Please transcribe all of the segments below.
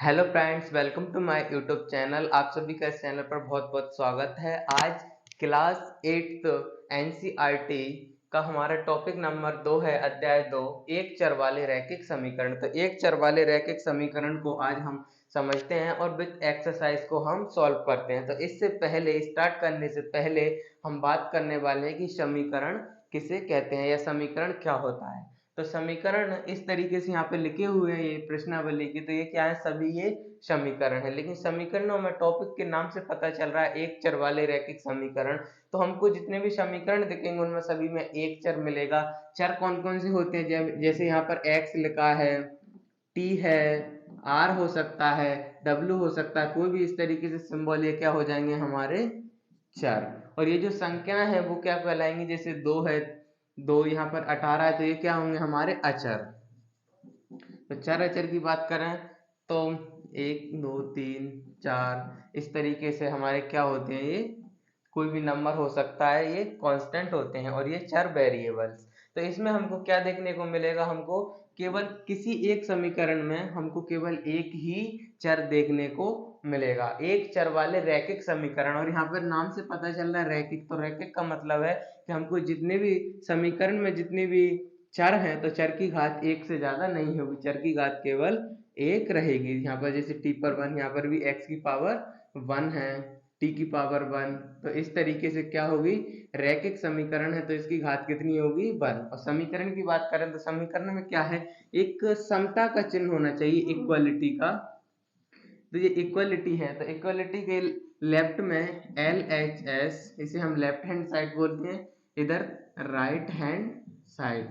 Hello friends, welcome to my YouTube channel. आप सभी का इस चैनल पर बहुत बहुत स्वागत है। आज क्लास 8th एनसीईआरटी का हमारा टॉपिक नंबर 2 है, अध्याय 2, एक चर वाले रैखिक समीकरण। तो एक चर वाले रैखिक समीकरण को आज हम समझते हैं और विद एक्सरसाइज को हम सॉल्व करते हैं। तो इससे पहले, स्टार्ट करने से पहले हम बात करने वाले हैं कि समीकरण किसे कहते हैं या समीकरण क्या होता है। तो समीकरण इस तरीके से यहाँ पे लिखे हुए हैं ये प्रश्नावली की। तो ये क्या है, सभी ये समीकरण है, लेकिन समीकरणों में टॉपिक के नाम से पता चल रहा है एक चर वाले रैखिक समीकरण। तो हमको जितने भी समीकरण दिखेंगे उनमें सभी में एक चर मिलेगा। चर कौन कौन से होते हैं, जैसे यहाँ पर x लिखा है, t है, r हो सकता है, w हो सकता है, कोई भी इस तरीके से सिंबल ये क्या हो जाएंगे हमारे चर। और ये जो संख्याएं हैं वो क्या कहलाएंगी, जैसे 2 है, 2 यहाँ पर 18 है, तो ये क्या होंगे हमारे अचर। तो चर अचर की बात करें तो 1 2 3 4 इस तरीके से हमारे क्या होते हैं, ये कोई भी नंबर हो सकता है, ये कांस्टेंट होते हैं और ये चर वेरिएबल्स। तो इसमें हमको क्या देखने को मिलेगा, हमको केवल किसी एक समीकरण में हमको केवल एक ही चर देखने को मिलेगा, एक चर वाले रैखिक समीकरण। और यहाँ पर नाम से पता चल रहा है रैखिक, तो रैखिक का मतलब है कि हमको जितने भी समीकरण में जितने भी चर हैं तो चर की घात एक से ज्यादा नहीं होगी, चर की घात केवल एक रहेगी। यहाँ पर जैसे टी पर 1, यहाँ पर भी x की पावर 1 है, टी की पावर 1। तो इस तरीके से क्या होगी, रैखिक समीकरण है तो इसकी घात कितनी होगी, 1। और समीकरण की बात करें तो समीकरण में क्या है, एक समता का चिन्ह होना चाहिए, इक्वलिटी का। तो ये इक्वलिटी है, तो इक्वलिटी के लेफ्ट में LHS, इसे हम लेफ्ट हैंड साइड बोलते हैं, इधर राइट हैंड साइड।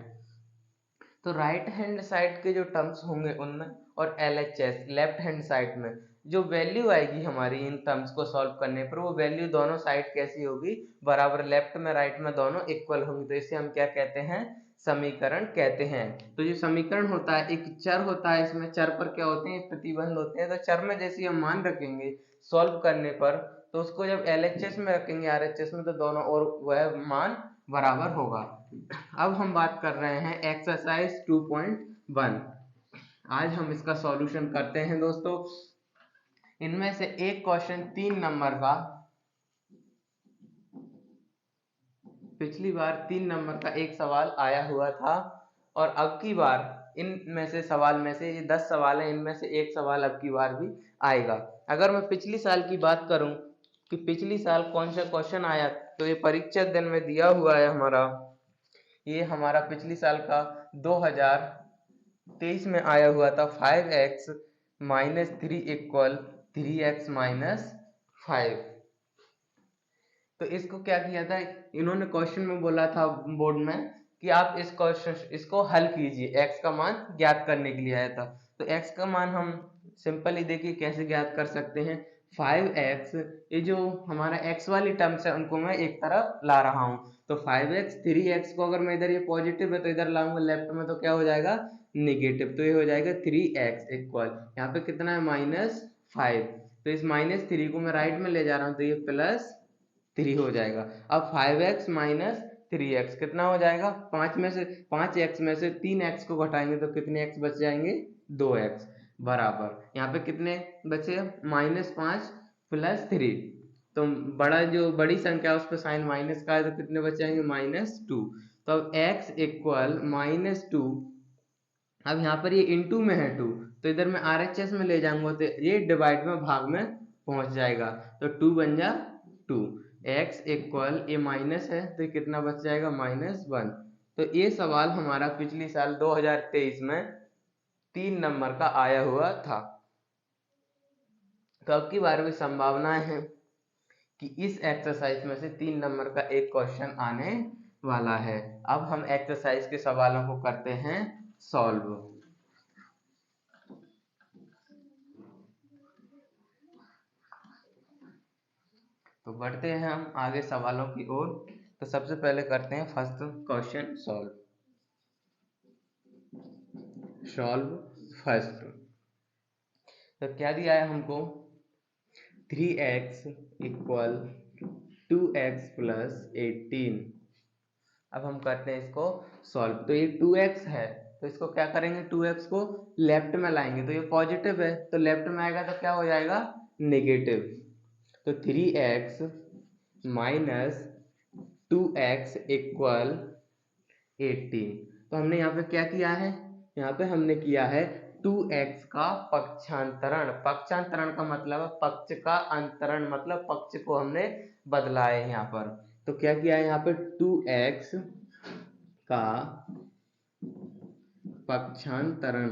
तो राइट हैंड साइड के जो टर्म्स होंगे उनमें, और LHS लेफ्ट हैंड साइड में जो वैल्यू आएगी हमारी इन टर्म्स को सॉल्व करने पर, वो वैल्यू दोनों साइड कैसी होगी, बराबर, लेफ्ट में राइट में दोनों इक्वल होंगी। तो इसे हम क्या कहते हैं, समीकरण कहते हैं। तो जो समीकरण होता है, एक चर होता है, इसमें चर पर क्या होते हैं, प्रतिबंध होते हैं। तो चर में जैसे हम मान रखेंगे सॉल्व करने पर, तो उसको जब LHS में रखेंगे, RHS में, तो दोनों और वह मान बराबर होगा। अब हम बात कर रहे हैं एक्सरसाइज 2.1। आज हम इसका सॉल्यूशन करते हैं दोस्तों। इनमें से एक क्वेश्चन 3 नंबर का, पिछली बार 3 नंबर का एक सवाल आया हुआ था, और अब की बार इनमें से सवाल में से, ये 10 सवाल हैं, इनमें से एक सवाल अब की बार भी आएगा। अगर मैं पिछली साल की बात करूं कि पिछली साल कौन सा क्वेश्चन आया, तो ये परीक्षा दिन में दिया हुआ है हमारा, ये हमारा पिछली साल का 2023 में आया हुआ था, 5x minus 3 equal 3x minus 5। तो इसको क्या किया था, इन्होंने क्वेश्चन में बोला था बोर्ड में कि आप इस क्वेश्चन इसको हल कीजिए, x का मान ज्ञात करने के लिए आया था। तो x का मान हम सिंपली देखिए कैसे ज्ञात कर सकते हैं। 5x, ये जो हमारा x वाली टर्म्स है उनको मैं एक तरफ ला रहा हूँ। तो 5x 3x को अगर मैं इधर, ये पॉजिटिव है तो इधर लाऊंगा लेफ्ट में, तो क्या हो जाएगा, निगेटिव। तो ये हो जाएगा 3x इक्वल, यहाँ पे कितना है, -5। तो इस -3 को मैं राइट में ले जा रहा हूँ, तो ये +3 हो जाएगा। अब 5x माइनस 3x कितना हो जाएगा, 5x में से 3x को घटाएंगे तो कितने x बच जाएंगे, 2x, बराबर यहाँ पे कितने बचे, -5 + 3। तो बड़ा जो बड़ी संख्या है उस पर साइन माइनस का है, तो कितने बच जाएंगे, -2। तो अब x इक्वल -2। अब यहाँ पर ये इनटू में है 2, तो इधर मैं RHS में ले जाऊंगा तो ये डिवाइड में, भाग में पहुंच जाएगा। तो 2 बन जा 2। x इक्वल, ये माइनस है तो ये कितना बच जाएगा, -1। तो ये सवाल हमारा पिछली साल 2023 में 3 नंबर का आया हुआ था। तो अब की बार भी संभावनाएं हैं कि इस एक्सरसाइज में से 3 नंबर का एक क्वेश्चन आने वाला है। अब हम एक्सरसाइज के सवालों को करते हैं सॉल्व। तो बढ़ते हैं हम आगे सवालों की ओर। तो सबसे पहले करते हैं first question solve. Solve first. तो क्या दिया है हमको, 3x इक्वल 2x + 18। अब हम करते हैं इसको सॉल्व। तो ये 2x है तो इसको क्या करेंगे, 2x को लेफ्ट में लाएंगे तो ये पॉजिटिव है, तो लेफ्ट में आएगा तो क्या हो जाएगा, नेगेटिव। तो 3x माइनस 2x इक्वल 18। तो हमने यहाँ पे क्या किया है, यहाँ पे हमने किया है 2x का पक्षांतरण। पक्षांतरण का मतलब है पक्ष का अंतरण, मतलब पक्ष को हमने बदला है यहाँ पर। तो क्या किया है यहाँ पे, 2x का पक्षांतरण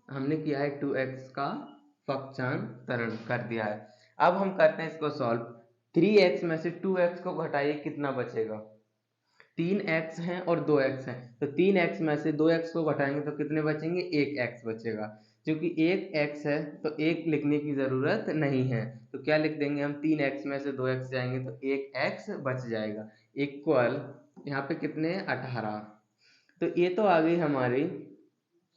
हमने किया है, 2x का पक्षांतरण कर दिया है। अब हम करते हैं इसको सॉल्व। 3x में से 2x को घटाइए, कितना बचेगा, 3x हैं और 2x हैं, तो 3x में से 2x को घटाएंगे तो कितने बचेंगे, 1x बचेगा। क्योंकि 1x है तो 1 लिखने की जरूरत नहीं है, तो क्या लिख देंगे हम, 3x में से 2x जाएंगे तो 1x बच जाएगा, इक्वल यहाँ पे कितने, 18। तो ये तो आ गई हमारी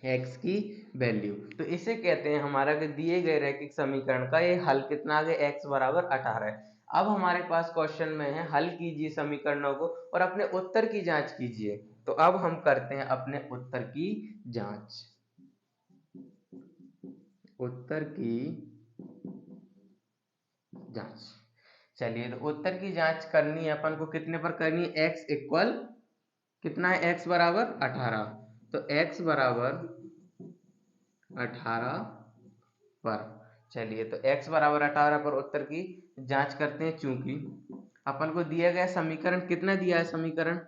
x की वैल्यू। तो इसे कहते हैं हमारा कि दिए गए रैखिक समीकरण का ये हल कितना आ गया, x बराबर 18 है। अब हमारे पास क्वेश्चन में है हल कीजिए समीकरणों को और अपने उत्तर की जांच कीजिए। तो अब हम करते हैं अपने उत्तर की जांच। उत्तर की जांच, चलिए तो उत्तर की जांच करनी है अपन को, कितने पर करनी है, x इक्वल कितना है, x बराबर 18। तो x बराबर 18 पर, चलिए तो x बराबर 18 पर उत्तर की जांच करते हैं। चूंकि अपन को दिया गया समीकरण कितना दिया है, समीकरण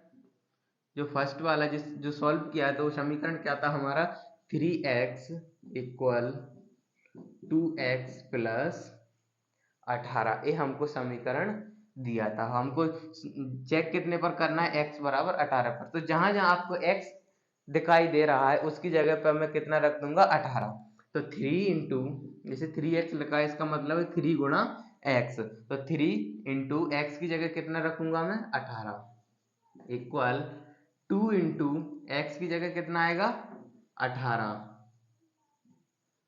जो फर्स्ट वाला जो सॉल्व किया तो समीकरण क्या था हमारा, 3x इक्वल 2x प्लस 18, ये हमको समीकरण दिया था। हमको चेक कितने पर करना है, x बराबर 18 पर। तो जहां जहां आपको x दिखाई दे रहा है उसकी जगह पर मैं कितना रख दूंगा, 18। तो 3 इंटू, जैसे 3x लिखा है इसका मतलब है 3 गुणा x, तो 3 इंटू एक्स की जगह कितना रखूंगा मैं, 18 इक्वल 2 इंटू एक्स की जगह कितना आएगा, 18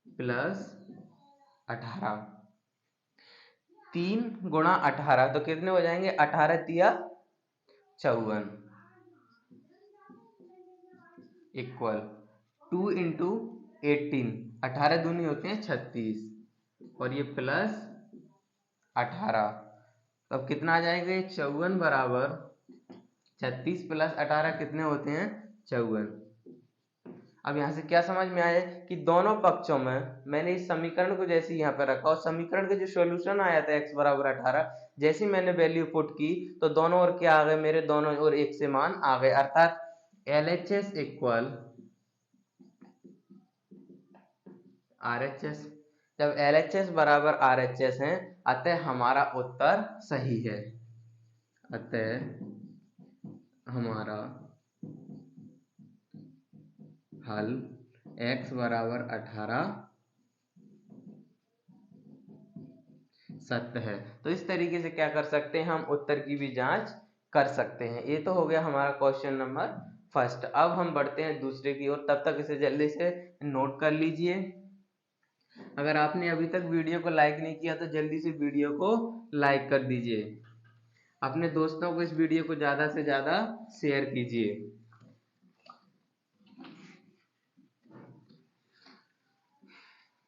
प्लस 18, 3 गुणा 18 तो कितने हो जाएंगे, 18 तिया 54 इक्वल 2 इंटू 18, 18 दूनी होते हैं 36 और ये प्लस 18, तो अब कितना आ जाएगा, ये 54 बराबर 36 प्लस 18 कितने होते हैं, 54। अब यहाँ से क्या समझ में आया कि दोनों पक्षों में मैंने इस समीकरण को जैसे यहाँ पे रखा और समीकरण का जो सॉल्यूशन आया था x बराबर 18, जैसे मैंने वैल्यू पुट की तो दोनों ओर क्या आ गए, मेरे दोनों ओर एक से मान आ गए, अर्थात LHS इक्वल RHS। जब LHS बराबर RHS है, अतः हमारा उत्तर सही है, अतः हमारा हल x बराबर 18 सत्य है। तो इस तरीके से क्या कर सकते हैं, हम उत्तर की भी जांच कर सकते हैं। ये तो हो गया हमारा क्वेश्चन नंबर फर्स्ट। अब हम बढ़ते हैं दूसरे की ओर, तब तक इसे जल्दी से नोट कर लीजिए। अगर आपने अभी तक वीडियो को लाइक नहीं किया तो जल्दी से वीडियो को लाइक कर दीजिए, अपने दोस्तों को इस वीडियो को ज्यादा से ज्यादा शेयर कीजिए।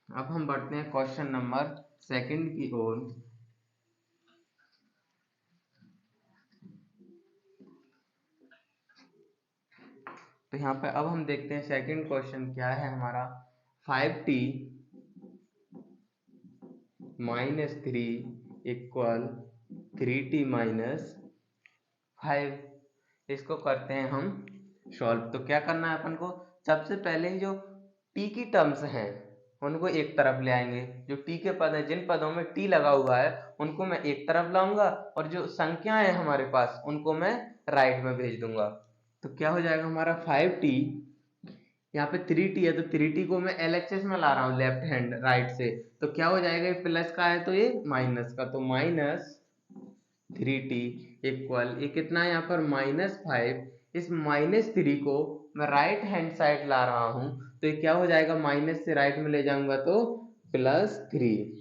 अब हम बढ़ते हैं क्वेश्चन नंबर सेकंड की ओर। तो यहाँ पे अब हम देखते हैं सेकंड क्वेश्चन क्या है हमारा, 5t minus 3 equal 3t minus 5। इसको करते हैं हम सॉल्व। तो क्या करना है अपन को, सबसे पहले जो t की टर्म्स हैं उनको एक तरफ ले आएंगे, जो t के पद हैं, जिन पदों में t लगा हुआ है उनको मैं एक तरफ लाऊंगा और जो संख्याएं हैं हमारे पास उनको मैं राइट में भेज दूंगा। तो क्या हो जाएगा हमारा 5t, यहाँ पे 3t है तो 3t को मैं LHS में ला रहा हूँ लेफ्ट हैंड राइट से, तो क्या हो जाएगा, ये प्लस का है तो ये माइनस का, तो माइनस 3t इक्वल, ये कितना है यहाँ पर -5। इस -3 को मैं राइट हैंड साइड ला रहा हूँ तो ये क्या हो जाएगा, माइनस से राइट में ले जाऊंगा तो +3।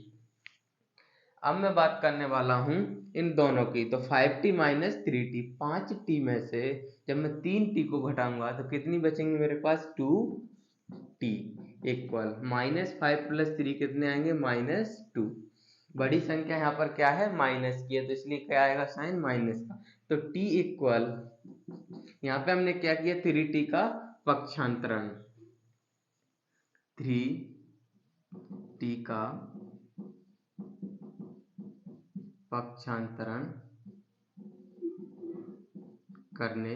अब मैं बात करने वाला हूं इन दोनों की। तो 5t माइनस 3t, 5t में से जब मैं 3t को घटाऊंगा तो कितनी बचेंगी मेरे पास, 2t इक्वल -5 + 3 कितने आएंगे, -2। बड़ी संख्या यहाँ पर क्या है, माइनस की है, तो इसलिए क्या आएगा, साइन माइनस का। तो t इक्वल, यहाँ पे हमने क्या किया, 3t का पक्षांतरण, 3t का पक्षांतरण करने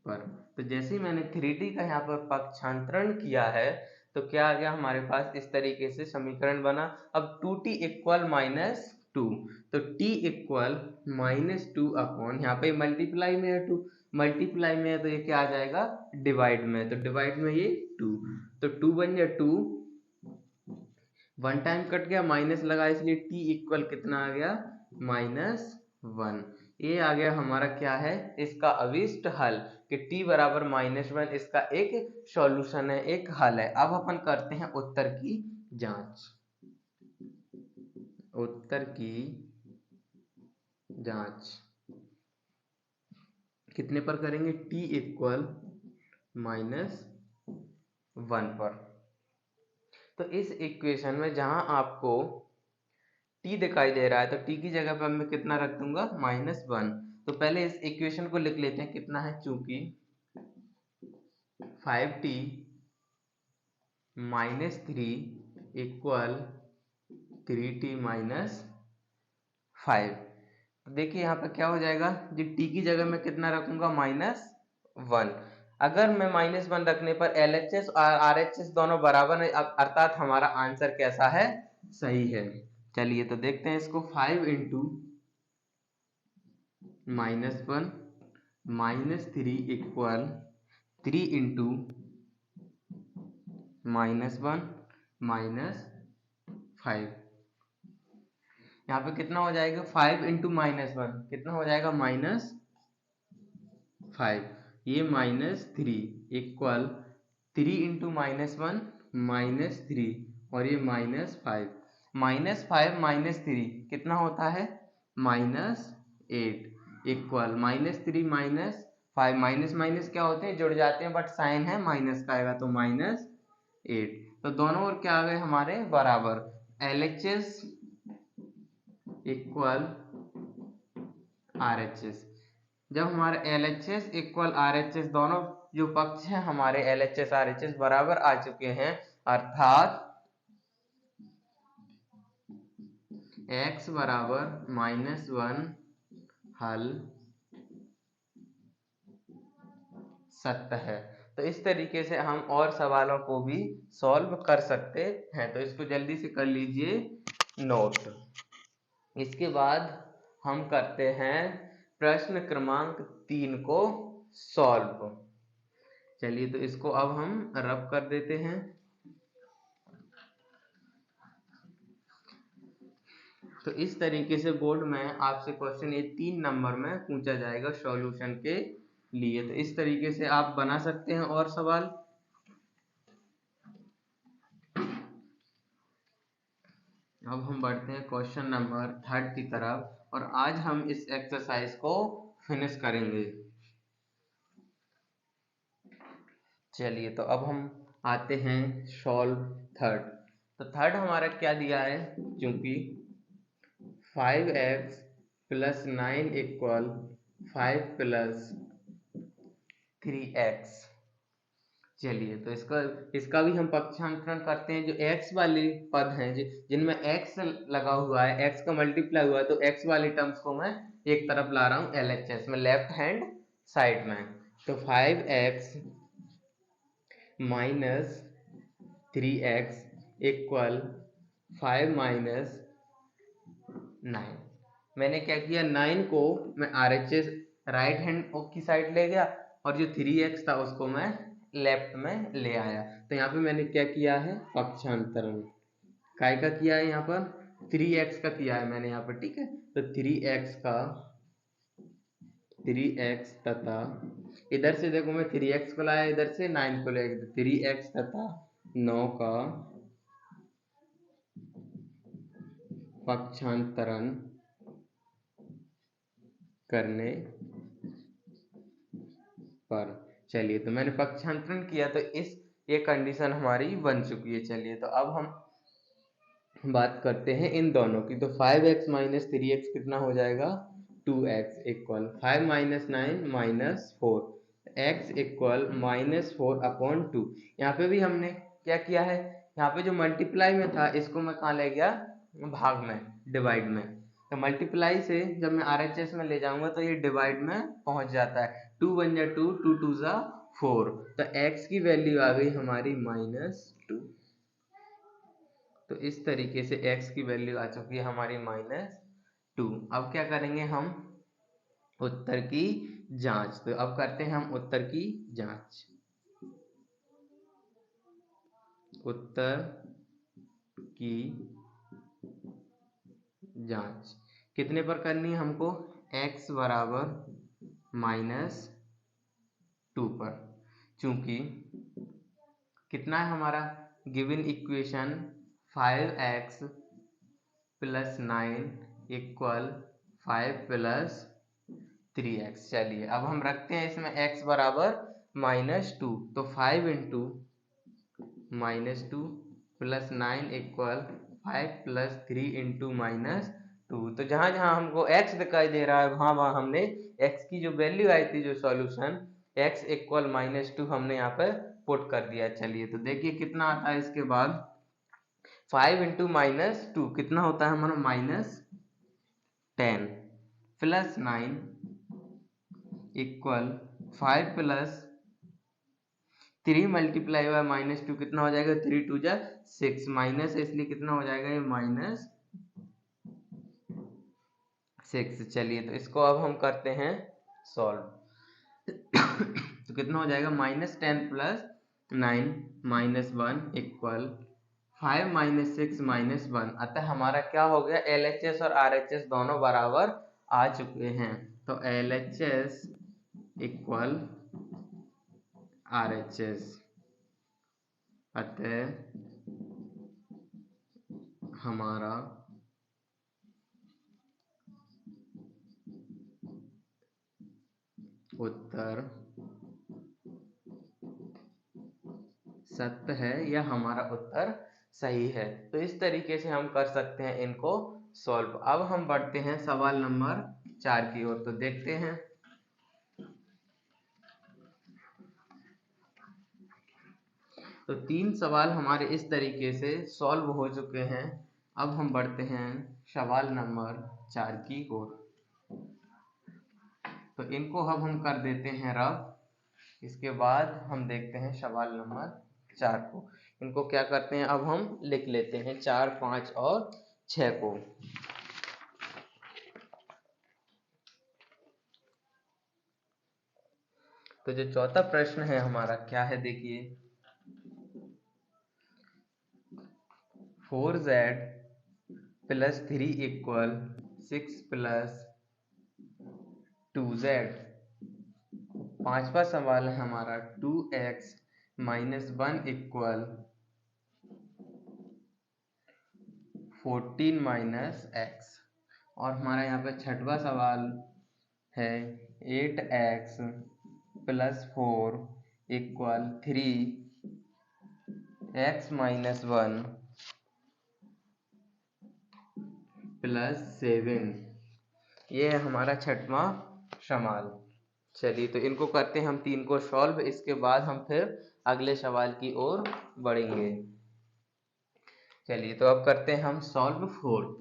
पर, तो जैसे ही मैंने 3t का यहाँ पर पक्षांतरण किया है तो क्या आ गया हमारे पास, इस तरीके से समीकरण बना। अब 2t इक्वल -2, तो t इक्वल -2 अपॉन, यहाँ पे मल्टीप्लाई में है 2, मल्टीप्लाई में है तो ये क्या आ जाएगा, डिवाइड में, तो डिवाइड में ये 2, तो 2 बन गया 2, 1 टाइम कट गया, माइनस लगा, इसलिए t इक्वल कितना आ गया, -1। ये आ गया हमारा क्या है, इसका अविष्ट हल, कि t बराबर -1 इसका एक सॉल्यूशन है, एक हल है। अब अपन करते हैं उत्तर की जांच। उत्तर की जांच कितने पर करेंगे, t इक्वल -1 पर। तो इस इक्वेशन में जहां आपको t दिखाई दे रहा है तो t की जगह पर मैं कितना रख दूंगा, -1। तो पहले इस इक्वेशन को लिख लेते हैं, कितना है, चूंकि 5t - 3 इक्वल 3t - 5। तो देखिए यहाँ पर क्या हो जाएगा, जी t की जगह मैं कितना रखूंगा, -1। अगर मैं -1 रखने पर LHS और RHS दोनों बराबर है, अर्थात हमारा आंसर कैसा है, सही है। चलिए तो देखते हैं इसको, 5 × -1 -3 इक्वल 3 × -1 -5। यहाँ पे कितना हो जाएगा, 5 × -1 कितना हो जाएगा, -5, ये -3 इक्वल 3 × -1 -3 और ये -5, -5 -3 कितना होता है, -8 इक्वल -3 -5, माइनस माइनस क्या होते हैं, जुड़ जाते हैं, बट साइन है माइनस का आएगा, तो -8। तो दोनों ओर क्या आ गए हमारे बराबर, LHS इक्वल RHS। जब हमारे LHS इक्वल RHS दोनों जो पक्ष हैं हमारे LHS RHS बराबर आ चुके हैं, अर्थात x बराबर -1 हल सत्य है। तो इस तरीके से हम और सवालों को भी सॉल्व कर सकते हैं, तो इसको जल्दी से कर लीजिए नोट। इसके बाद हम करते हैं प्रश्न क्रमांक 3 को सॉल्व। चलिए तो इसको अब हम रब कर देते हैं। तो इस तरीके से बोर्ड में आपसे क्वेश्चन ये 3 नंबर में पूछा जाएगा सॉल्यूशन के लिए। तो इस तरीके से आप बना सकते हैं और सवाल। अब हम बढ़ते हैं क्वेश्चन नंबर 3 की तरफ और आज हम इस एक्सरसाइज को फिनिश करेंगे। चलिए तो अब हम आते हैं सॉल्व थर्ड। तो थर्ड हमारा क्या दिया है, क्योंकि 5x + 9 इक्वल 5 + 3x। चलिए तो इसका भी हम पक्षांतरण करते हैं। जो x वाले पद हैं जिनमें x लगा हुआ है, x का मल्टीप्लाई हुआ है, तो x वाले टर्म्स को मैं एक तरफ ला रहा हूँ LHS में, लेफ्ट हैंड साइड में। तो 5x - 3x इक्वल 5 - 9। मैंने क्या किया, 9 को मैं RHS राइट हैंड की साइड ले गया और जो 3x था उसको मैं लेफ्ट में ले आया। तो यहाँ पे मैंने क्या किया है, पक्षांतरण काय का किया है, यहाँ पर 3x का किया है मैंने यहाँ पर, ठीक है। तो 3x तथा इधर से देखो मैं 3x को लाया, इधर से 9 को ले गया, 3x तथा 9 का पक्षांतरण करने पर। चलिए, तो मैंने पक्षांतरण किया तो ये कंडीशन हमारी बन चुकी है। चलिए, तो अब हम बात करते हैं इन दोनों की। तो 5x माइनस 3x कितना हो जाएगा, 2x equal 5 minus 9 minus 4, x equal -4/2। यहाँ पे भी हमने क्या किया है, यहाँ पे जो मल्टीप्लाई में था इसको मैं कहाँ ले गया, भाग में, डिवाइड में। तो मल्टीप्लाई से जब मैं RHS में ले जाऊंगा तो ये डिवाइड में पहुंच जाता है। 2 1 जा 2, 2 2 जा 4, तो x की वैल्यू आ गई हमारी -2। तो इस तरीके से x की वैल्यू आ चुकी है हमारी -2। अब क्या करेंगे हम, उत्तर की जांच। तो अब करते हैं हम उत्तर की जांच। उत्तर की जांच कितने पर करनी है हमको, x बराबर -2 पर। चूंकि कितना है हमारा given equation, 5x plus 9 equal 5 plus 3x। चलिए, अब हम रखते हैं इसमें x बराबर -2, तो 5 into -2 plus 9 equal 5 plus 3 into -2। तो जहां जहां हमको x दिखाई दे रहा है वहां वहां हमने x की जो वैल्यू आई थी, जो सॉल्यूशन x इक्वल -2 हमने यहाँ पर पुट कर दिया। चलिए, तो देखिए कितना आता है इसके बाद, 5 इंटू -2 कितना होता है हमारा, -10 plus 9 equal 5 plus 3 multiply by -2 कितना हो जाएगा, 3 2 जा 6, माइनस है इसलिए कितना हो जाएगा ये -6। चलिए, तो इसको अब हम करते हैं सॉल्व। तो कितना हो जाएगा, -10 प्लस 9 -1 इक्वल 5 -6 -1। अतः हमारा क्या हो गया, LHS और RHS दोनों बराबर आ चुके हैं। तो LHS इक्वल RHS, अतः हमारा उत्तर सत्य है या हमारा उत्तर सही है। तो इस तरीके से हम कर सकते हैं इनको सॉल्व। अब हम बढ़ते हैं सवाल नंबर 4 की ओर। तो देखते हैं, तो 3 सवाल हमारे इस तरीके से सॉल्व हो चुके हैं। अब हम बढ़ते हैं सवाल नंबर 4 की ओर। तो इनको अब हम कर देते हैं रफ। इसके बाद हम देखते हैं सवाल नंबर 4 को। इनको क्या करते हैं, अब हम लिख लेते हैं 4 5 और 6 को। तो जो चौथा प्रश्न है हमारा क्या है, देखिए, 4z plus 3 equal 6 plus 2z। पांचवा सवाल है हमारा 2x minus 1 equal 14 minus x। और हमारा यहाँ पे छठवा सवाल है 8x plus 4 equal 3x minus 1 plus 7। ये है हमारा छठवां सवाल। चलिए, तो इनको करते हैं हम 3 को सॉल्व। इसके बाद हम फिर अगले सवाल की ओर बढ़ेंगे। चलिए, तो अब करते हैं हम सॉल्व फोर्थ।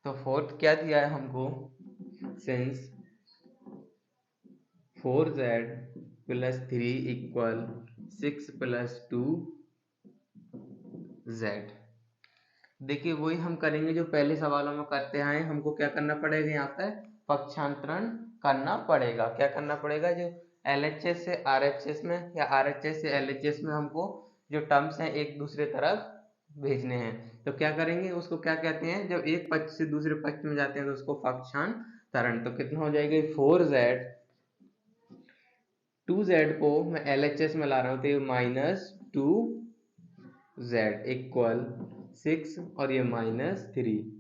तो फोर्थ क्या दिया है हमको, since 4z plus 3 equal 6 plus 2z। देखिए, वही हम करेंगे जो पहले सवालों में करते आए। हमको क्या करना पड़ेगा, यहाँ पर पक्षांतरण करना पड़ेगा। क्या करना पड़ेगा, जो LHS से RHS में या RHS से LHS में हमको जो टर्म्स हैं एक दूसरे तरफ भेजने हैं। तो क्या करेंगे, उसको क्या कहते हैं, जब एक पक्ष से दूसरे पक्ष में जाते हैं तो उसको पक्षांतरण। तो कितना हो जाएगा, 4z, 2z को मैं LHS में ला रहा हूँ तो ये -2z इक्वल 6 और ये -3।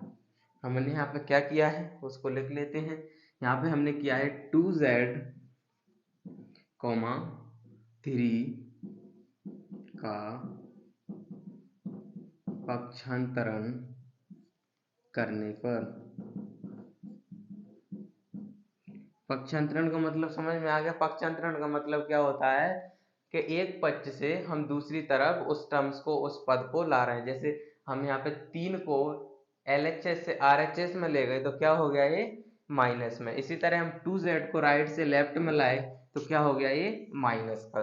हमने यहाँ पे क्या किया है उसको लिख लेते हैं। यहाँ पे हमने किया है 2z, 3 का पक्षांतरण करने पर। पक्षांतरण का मतलब समझ में आ गया। पक्षांतरण का मतलब क्या होता है कि एक पक्ष से हम दूसरी तरफ उस टर्म्स को, उस पद को ला रहे हैं। जैसे हम यहाँ पे 3 को LHS से RHS में ले गए तो क्या हो गया ये माइनस में। इसी तरह हम 2z को राइट से लेफ्ट में लाए तो क्या हो गया ये माइनस का।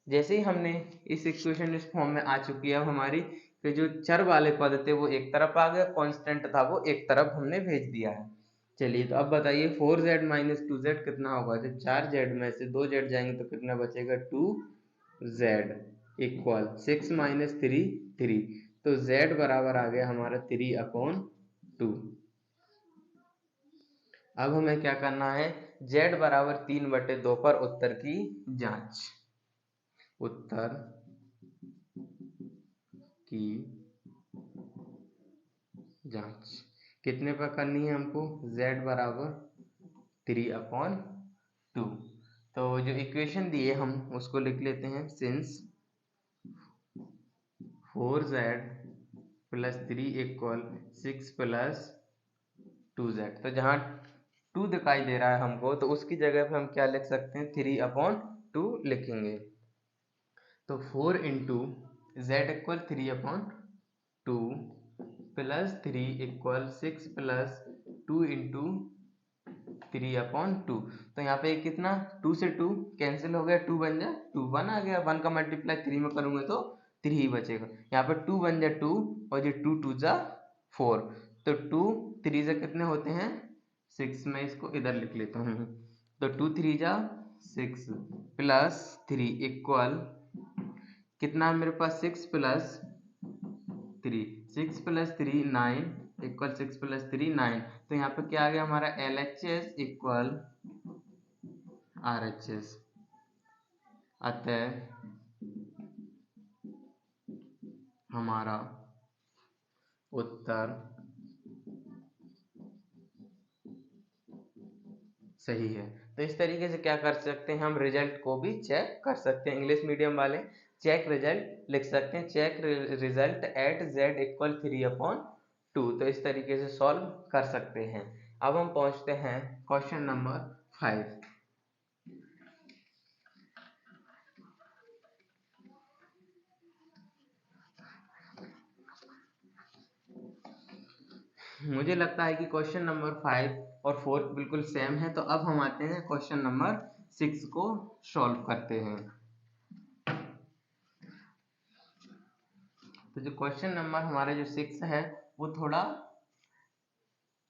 जैसे ही हमने इस इक्वेशन इस फॉर्म में आ चुकी है हमारी, कि जो चर वाले पद थे वो एक तरफ आ गए, कांस्टेंट था वो एक तरफ हमने भेज दिया है। चलिए तो अब बताइए 4z माइनस 2z कितना होगा। जब 4z में से 2z जाएंगे तो कितना बचेगा 2z इक्वल 6 माइनस 3 3। तो z बराबर आ गया हमारा 3/2। अब हमें क्या करना है, z बराबर 3/2 पर उत्तर की जांच। उत्तर की जांच कितने पर करनी है हमको, z बराबर 3/2। तो जो इक्वेशन दिए हम उसको लिख लेते हैं। Since 4z plus 3 equal 6 plus 2z, तो जहाँ 2 दिखाई दे रहा है हमको तो उसकी जगह पे हम क्या लिख सकते हैं 3/2 लिखेंगे। तो 4 into z equal 3/2 plus 3 equal 6 plus 2 into 3/2। तो यहाँ पे कितना 2 से 2 कैंसिल हो गया, 2 बन जाए 2 1 आ गया। 1 का मल्टीप्लाई 3 में करूंगा तो 3 ही बचेगा। यहाँ पे 2 बन जाए 2 और ये 2 2 जा 4। तो 2 3 से कितने होते हैं 6। मैं इसको इधर लिख लेता हूँ। तो 2 3 जा 6 प्लस 3 इक्वल कितना है मेरे पास 6 प्लस 3, 6 प्लस 3 9 इक्वल 6 प्लस 3 9। तो यहाँ पे क्या आ गया हमारा LHS इक्वल RHS। अतः हमारा उत्तर सही है। तो इस तरीके से क्या कर सकते हैं, हम रिजल्ट को भी चेक कर सकते हैं। इंग्लिश मीडियम वाले चेक रिजल्ट लिख सकते हैं, check result at z equal 3/2। तो इस तरीके से सॉल्व कर सकते हैं। अब हम पहुंचते हैं क्वेश्चन नंबर 5। मुझे लगता है कि क्वेश्चन नंबर 5 और 4 बिल्कुल सेम है। तो अब हम आते हैं क्वेश्चन नंबर 6 को सॉल्व करते हैं। तो जो क्वेश्चन नंबर हमारा जो 6 है वो थोड़ा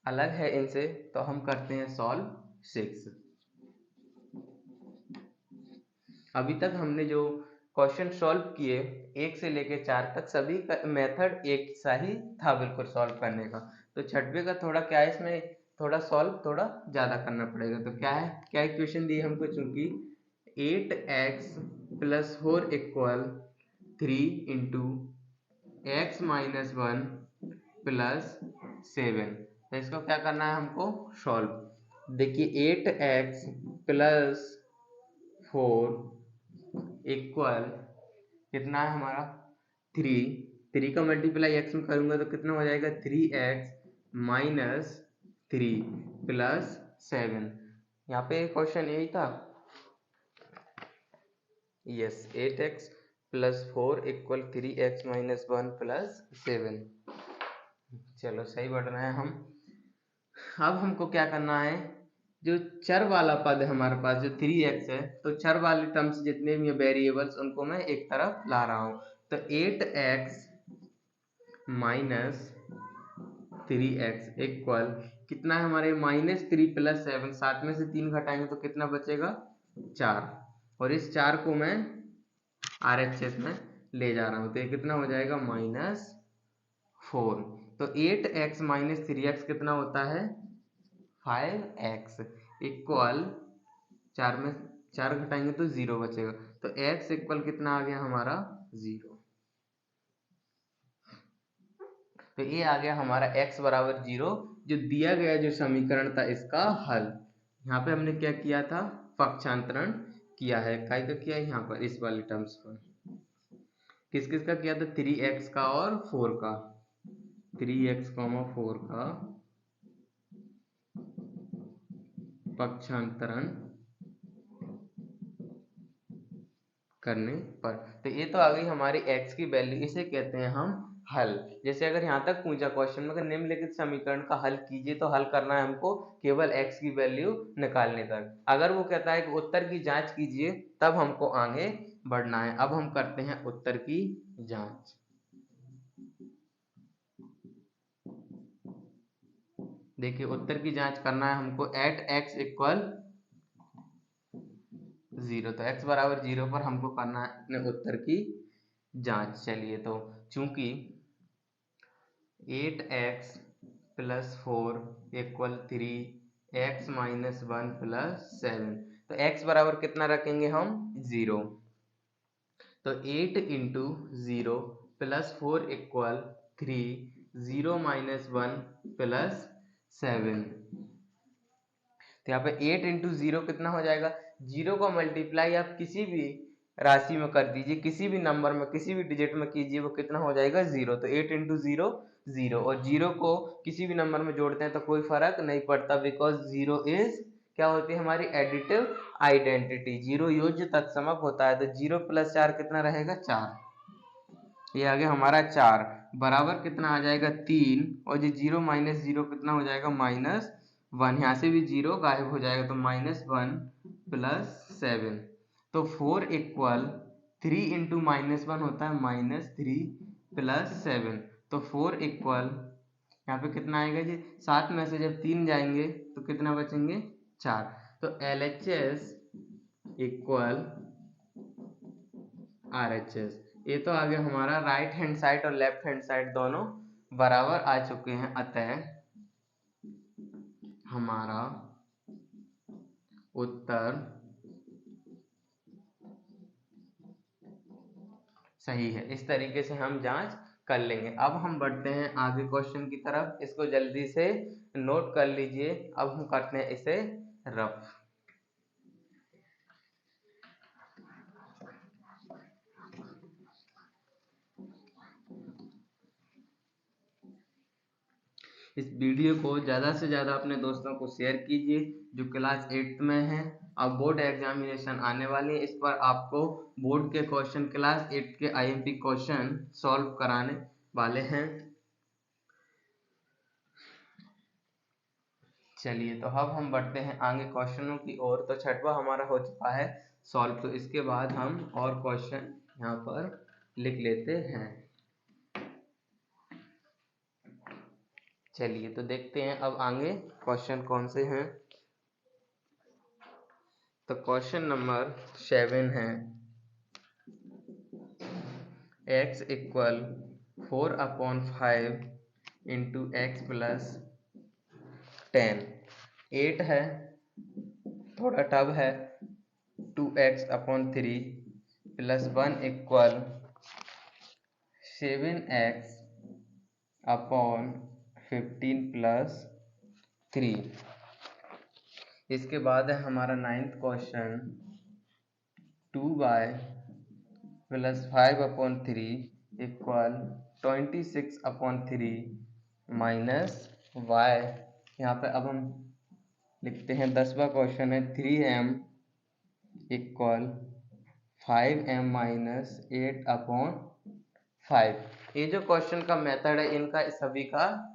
अलग है इनसे, तो हम करते हैं सॉल्व 6। अभी तक हमने जो क्वेश्चन सॉल्व किए 1 से लेके 4 तक, सभी का मेथड एक सा ही था बिल्कुल सॉल्व करने का। तो छठवे का थोड़ा क्या है, इसमें थोड़ा सॉल्व थोड़ा ज़्यादा करना पड़ेगा। तो क्या है, क्या इक्वेशन दी हमको, चूंकि 8x plus 4 equal 3 into x minus 1 plus 7। तो इसको क्या करना है हमको सॉल्व। देखिए 8x प्लस 4 इक्वल कितना है हमारा 3 का मल्टीप्लाई x में करूंगा तो कितना हो जाएगा 3x माइनस 3 प्लस 7। यहाँ पे क्वेश्चन यही था। Yes 8x plus 4 equal 3x minus 1 plus 7। चलो सही बढ़ रहे हैं हम। अब हमको क्या करना है, जो चर वाला पद है हमारे पास जो 3x है, तो चर वाले टर्म्स जितने भी वेरिएबल्स उनको मैं एक तरफ ला रहा हूँ। तो 8x माइनस 3x इक्वल कितना है हमारे -3 प्लस 7। 7 में से 3 घटाएंगे तो कितना बचेगा 4। और इस 4 को मैं RHS में ले जा रहा हूँ तो ये कितना हो जाएगा -4। तो 8x माइनस 3x कितना होता है 5x इक्वल 4 में 4 घटाएंगे तो 0 बचेगा। तो x इक्वल कितना आ गया हमारा 0। तो ये आ गया हमारा x बराबर 0, जो दिया गया जो समीकरण था इसका हल। यहाँ पे हमने क्या किया था, पक्षांतरण किया है, काय का किया है यहाँ पर, इस वाले टर्म्स पर। किस किस का किया था, 3x का और 4 का, 3x, 4 का पक्षांतरण करने पर। तो ये तो आ गई हमारी x की वैल्यू, इसे कहते हैं हम हल। जैसे अगर यहाँ तक पूछा क्वेश्चन में, अगर निम्नलिखित समीकरण का हल कीजिए, तो हल करना है हमको केवल x की वैल्यू निकालने तक। अगर वो कहता है कि उत्तर की जांच कीजिए, तब हमको आगे बढ़ना है। अब हम करते हैं उत्तर की जांच। देखिए उत्तर की जांच करना है हमको एट x इक्वल 0, तो x बराबर 0 पर हमको करना है अपने उत्तर की जांच। चलिए, तो चूंकि 8x plus 4 equal 3x minus 1 plus 7, तो x बराबर कितना रखेंगे हम, 0। तो 8 into 0 plus 4 equal 3, 0 minus 1 plus 7। तो यहाँ पे 8 इंटू 0 कितना हो जाएगा, 0 का मल्टीप्लाई आप किसी भी राशि में कर दीजिए, किसी भी नंबर में, किसी भी डिजिट में कीजिए, वो कितना हो जाएगा, 0। तो 8 इंटू 0 0, और 0 को किसी भी नंबर में जोड़ते हैं तो कोई फर्क नहीं पड़ता, बिकॉज 0 इज क्या होती है हमारी एडिटिव आइडेंटिटी, 0 योज्य तत्समक होता है। तो 0 प्लस 4 कितना रहेगा, 4। ये आ गया हमारा 4 बराबर कितना आ जाएगा, 3, और ये 0 माइनस 0 कितना हो जाएगा, -1। यहाँ से भी 0 गायब हो जाएगा, तो -1 प्लस 7। तो 4 इक्वल 3 इंटू -1 होता है -3 प्लस 7। तो 4 इक्वल यहाँ पे कितना आएगा जी, 7 में से जब 3 जाएंगे तो कितना बचेंगे, 4। तो LHS इक्वल RHS। ये तो आ गया हमारा राइट हैंड साइड और लेफ्ट हैंड साइड दोनों बराबर आ चुके हैं, अतः हमारा उत्तर सही है। इस तरीके से हम जांच कर लेंगे। अब हम बढ़ते हैं आगे क्वेश्चन की तरफ, इसको जल्दी से नोट कर लीजिए। अब हम करते हैं इसे रफ। इस वीडियो को ज़्यादा से ज़्यादा अपने दोस्तों को शेयर कीजिए जो क्लास 8th में हैं। अब बोर्ड एग्जामिनेशन आने वाली है, इस पर आपको बोर्ड के क्वेश्चन, क्लास 8 के IMP क्वेश्चन सॉल्व कराने वाले हैं। चलिए, तो अब हम बढ़ते हैं आगे क्वेश्चनों की ओर। तो छठवां हमारा हो चुका है सॉल्व, तो इसके बाद हम और क्वेश्चन यहाँ पर लिख लेते हैं। चलिए, तो देखते हैं अब आगे क्वेश्चन कौन से हैं। तो क्वेश्चन नंबर 7 है, x equal 4/5 into x plus 10। 8 है, थोड़ा टफ है, 2x/3 plus 1 equal 7x/15 plus 3। इसके बाद है हमारा 9th question, 2y plus 5/3 equal 26/3 minus y। यहाँ पे अब हम लिखते हैं 10वां क्वेश्चन है, 3m इक्वल 5m माइनस 8/5। ये जो क्वेश्चन का मेथड है इनका सभी का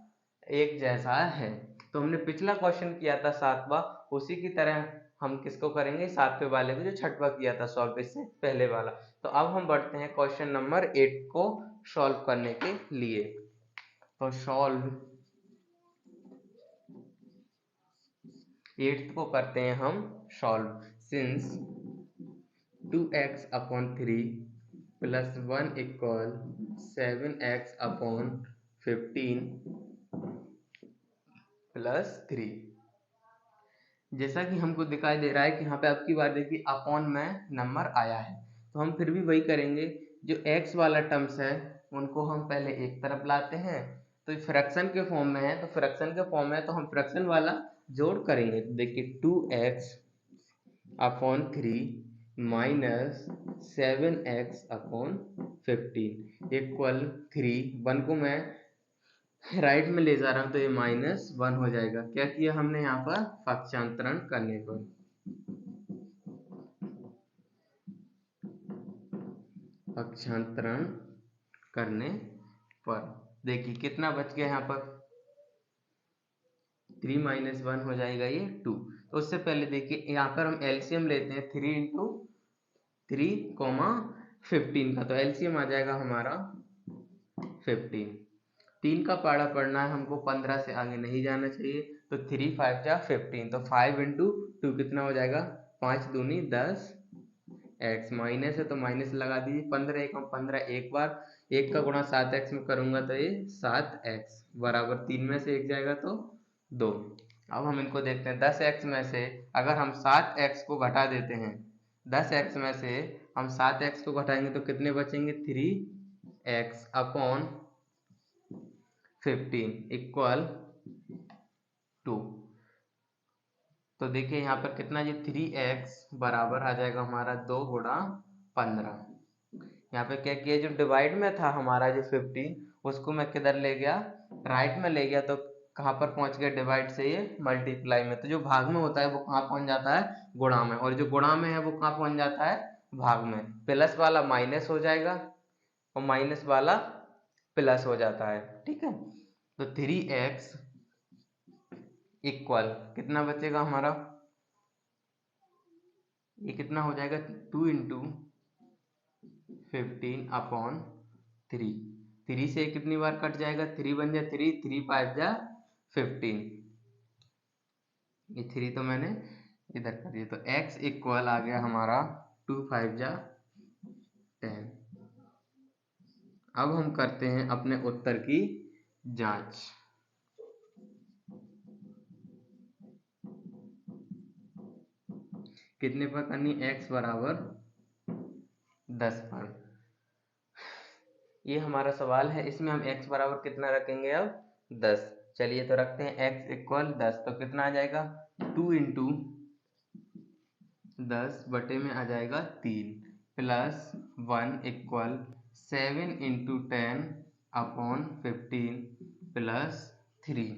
एक जैसा है। तो हमने पिछला क्वेश्चन किया था 7वां, उसी की तरह हम किसको करेंगे, 7वें वाले को जो 6वां किया था सॉल्व, इससे पहले वाला। तो अब हम बढ़ते हैं क्वेश्चन नंबर 8 को सॉल्व करने के लिए। तो सॉल्व 8th को करते हैं हम solve. Since 2x/3 plus 1 equal 7x/15 plus 3। जैसा कि हमको दिखाई दे रहा है कि यहाँ पे अब की बार देखिए अपॉन में नंबर आया है, तो हम फिर भी वही करेंगे, जो x वाला टर्म्स है उनको हम पहले एक तरफ लाते हैं, तो फ्रैक्शन के फॉर्म में है, तो फ्रैक्शन के फॉर्म में तो हम फ्रैक्शन वाला जोड़ करेंगे। तो देखिए 2x upon 3 minus 7x upon 15 equal 3। 1 को मैं राइट में ले जा रहा हूं तो ये -1 हो जाएगा। क्या किया हमने यहाँ पर, पक्षांतरण करने पर। पक्षांतरण करने पर देखिए कितना बच गया यहाँ पर, 3 - 1 हो जाएगा ये 2। तो उससे पहले देखिए यहाँ पर हम एलसीएम लेते हैं 3 × 3, 15 का, तो एलसीएम आ जाएगा हमारा 15। 3 का पाड़ा पढ़ना है हमको, 15 से आगे नहीं जाना चाहिए। तो 3 × 5 = 15, तो 5 × 2 कितना हो जाएगा, 5 दूनी 10 x, माइनस है तो माइनस लगा दीजिए। 15 × 1 = 15, एक बार 1 का गुणा 7x में करूंगा तो ये 7x बराबर 3 में से 1 जाएगा तो 2। अब हम इनको देखते हैं, 10x में से अगर हम 7x को घटा देते हैं, 10x में से हम 7x को घटाएंगे तो कितने बचेंगे, 3x अपॉन 15 इक्वल 2। तो देखिए यहाँ पर कितना, ये 3x बराबर आ जाएगा हमारा 2 × 15। यहाँ पे क्या किया, जो डिवाइड में था हमारा जो 15 उसको मैं किधर ले गया, राइट में ले गया। तो कहाँ पर पहुंच गया, डिवाइड से ये मल्टीप्लाई में। तो जो भाग में होता है वो कहाँ पहुंच जाता है, गुणा में, और जो गुणा में है वो कहाँ पहुंच जाता है, भाग में। प्लस वाला माइनस हो जाएगा और माइनस वाला प्लस हो जाता है, ठीक है। तो 3x इक्वल कितना बचेगा हमारा, ये कितना हो जाएगा, 2 × 15 अपॉन 3। 3 से कितनी बार कट जाएगा, 3 बन जाए 3, 3 × 5 = 15। ये 3 तो मैंने इधर कर दिया, तो x इक्वल आ गया हमारा 2 × 5 = 10। अब हम करते हैं अपने उत्तर की जांच। कितने पर करनी, x बराबर 10 पर। ये हमारा सवाल है, इसमें हम x बराबर कितना रखेंगे, अब 10। चलिए तो रखते हैं x इक्वल 10, तो कितना आ जाएगा, 2 × 10 बटे में आ जाएगा 3 प्लस 1 इक्वल 7 × 10 अपॉन 15 प्लस 3।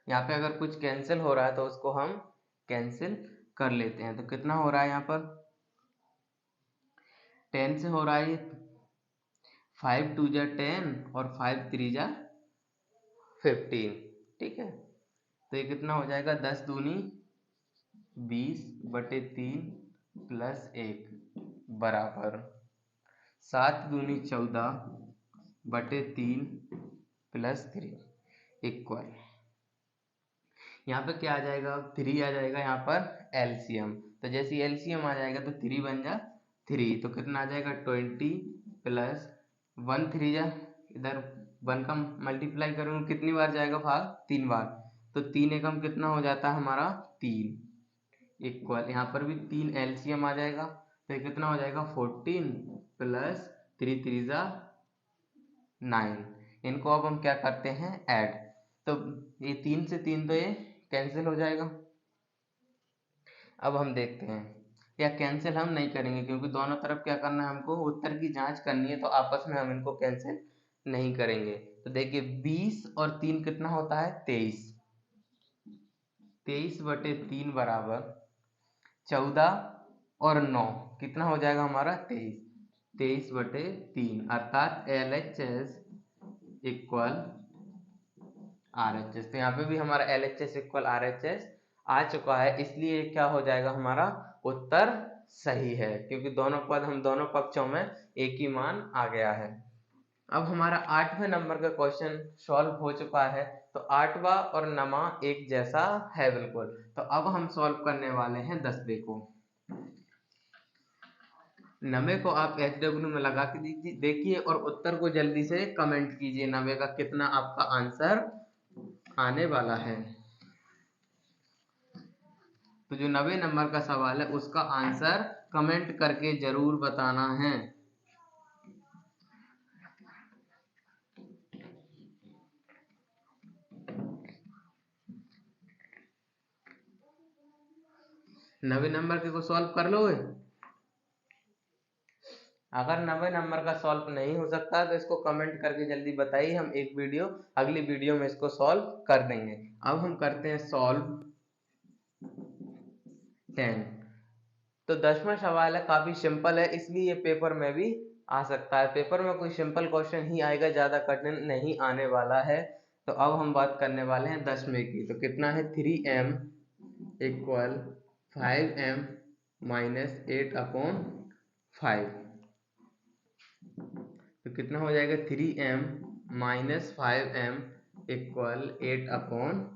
यहाँ पे अगर कुछ कैंसिल हो रहा है तो उसको हम कैंसिल कर लेते हैं। तो कितना हो रहा है यहाँ पर, 10 से हो रहा है 5 × 2 = 10 और 5 × 3 = 15, ठीक है। तो ये कितना हो जाएगा, 10 दूनी 20 बटे 3 प्लस 1 बराबर 7 दूनी 14 बटे 3 प्लस 3 इक्वल, यहाँ पे क्या आ जाएगा, 3 आ जाएगा यहाँ पर एलसीएम। तो जैसे एलसीएम आ जाएगा तो 3 बन जा 3, तो कितना आ जाएगा, 20 प्लस 1 3 जा, इधर 1 का मल्टीप्लाई करूँगा कितनी बार जाएगा भाग, 3 बार। तो 3 एकम कितना हो जाता है हमारा, 3 इक्वल, यहाँ पर भी 3 एलसीएम आ जाएगा। तो कितना हो जाएगा, 14 प्लस 3 3 जा 9। इनको अब हम क्या करते हैं, ऐड। तो ये 3 से 3 तो ये कैंसिल हो जाएगा। अब हम देखते हैं, या कैंसिल हम नहीं करेंगे क्योंकि दोनों तरफ क्या करना है, हमको उत्तर की जांच करनी है, तो आपस में हम इनको कैंसिल नहीं करेंगे। तो देखिए 20 और 3 कितना होता है, 23। 23 बटे 3 बराबर 14 और 9 कितना हो जाएगा हमारा, 23। 23 बटे 3 अर्थात LHS इक्वल RHS। तो यहाँ पे भी हमारा LHS इक्वल RHS आ चुका है, इसलिए क्या हो जाएगा, हमारा उत्तर सही है, क्योंकि दोनों पद, हम दोनों पक्षों में एक ही मान आ गया है। अब हमारा 8वें नंबर का क्वेश्चन सॉल्व हो चुका है। तो 8वां और 9वां एक जैसा है बिल्कुल। तो अब हम सॉल्व करने वाले हैं 10वें को। 9वें को आप HW में लगा के देखिए और उत्तर को जल्दी से कमेंट कीजिए, 9वें का कितना आपका आंसर आने वाला है। तो जो 9वें नंबर का सवाल है उसका आंसर कमेंट करके जरूर बताना है। 90 नंबर के को सॉल्व कर लोगे? अगर 90 नंबर का सॉल्व नहीं हो सकता तो इसको कमेंट करके जल्दी बताइए, हम अगली वीडियो में इसको सॉल्व कर देंगे। अब हम करते हैं सॉल्व 10। तो 10वां सवाल है, काफी सिंपल है, इसलिए ये पेपर में भी आ सकता है। पेपर में कोई सिंपल क्वेश्चन ही आएगा, ज्यादा कठिन नहीं आने वाला है। तो अब हम बात करने वाले हैं 10वें की। तो कितना है, 3m इक्वल 5m माइनस 8/5। तो कितना हो जाएगा, 3m माइनस 5m इक्वल 8/5।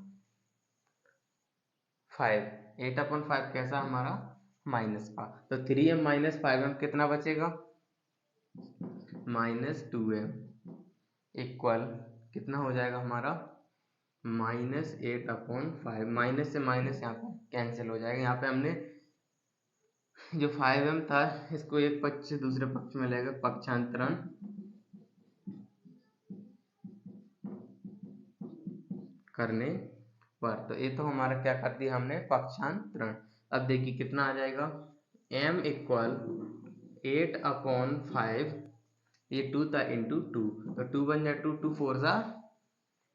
8/5 कैसा हमारा, माइनस का। तो 3m माइनस 5m कितना बचेगा, -2m इक्वल कितना हो जाएगा हमारा, -8/5। माइनस से माइनस यहाँ पे कैंसिल हो जाएगा। यहाँ पे हमने जो 5m था इसको एक पक्ष से दूसरे पक्ष में लेकर पक्षांतरण करने पर, तो ये तो हमारा क्या कर दिया हमने, पक्षांतरण। अब देखिए कितना आ जाएगा, m इक्वल 8/5, ये 2 था इंटू 2, तो 2 बन जाए 2, 2 4 जा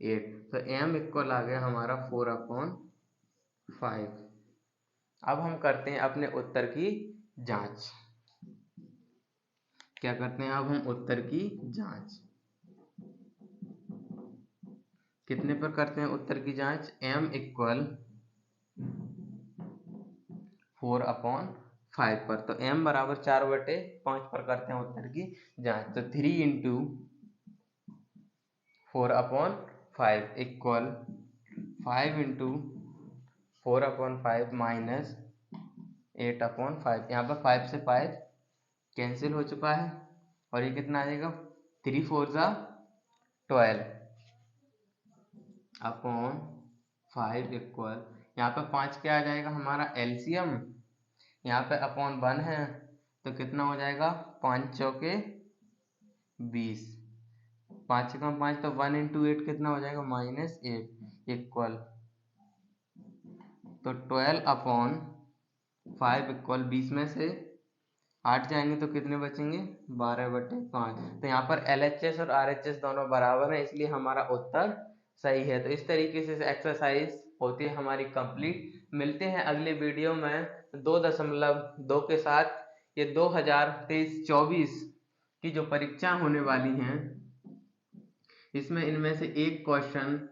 8, तो m इक्वल आ गया हमारा 4/5। अब हम करते हैं अपने उत्तर की जांच। क्या करते हैं, अब हम उत्तर की जांच कितने पर करते हैं उत्तर की जांच, m इक्वल 4/5 पर। तो m बराबर 4/5 पर करते हैं उत्तर की जांच। तो 3 इंटू 4/5 इक्वल 5 इंटू 4/5 माइनस 8/5। यहाँ पर 5 से 5 कैंसिल हो चुका है, और ये कितना आ जाएगा, 3 4 जा 12 अपॉन 5 इक्वल, यहाँ पे 5 क्या आ जाएगा हमारा एलसीएम, यहाँ पे अपॉन 1 है, तो कितना हो जाएगा, 5 चौके 20, 5 से 5, तो 1 इंटू 8 कितना हो जाएगा, -8 इक्वल, तो 12/5 इक्वल 20 में से 8 जाएंगे तो कितने बचेंगे, 12/5। तो यहाँ पर LHS और RHS दोनों बराबर है, इसलिए हमारा उत्तर सही है। तो इस तरीके से एक्सरसाइज होती है हमारी कंप्लीट। मिलते हैं अगले वीडियो में 2.2 के साथ। ये 2023-24 की जो परीक्षा होने वाली हैं, इसमें इनमें से एक क्वेश्चन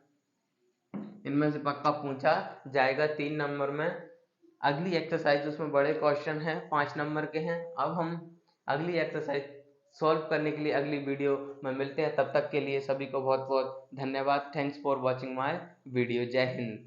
इनमें से पक्का पूछा जाएगा 3 नंबर में। अगली एक्सरसाइज उसमें बड़े क्वेश्चन हैं, 5 नंबर के हैं। अब हम अगली एक्सरसाइज सॉल्व करने के लिए अगली वीडियो में मिलते हैं। तब तक के लिए सभी को बहुत बहुत धन्यवाद। Thanks for watching my video. जय हिंद।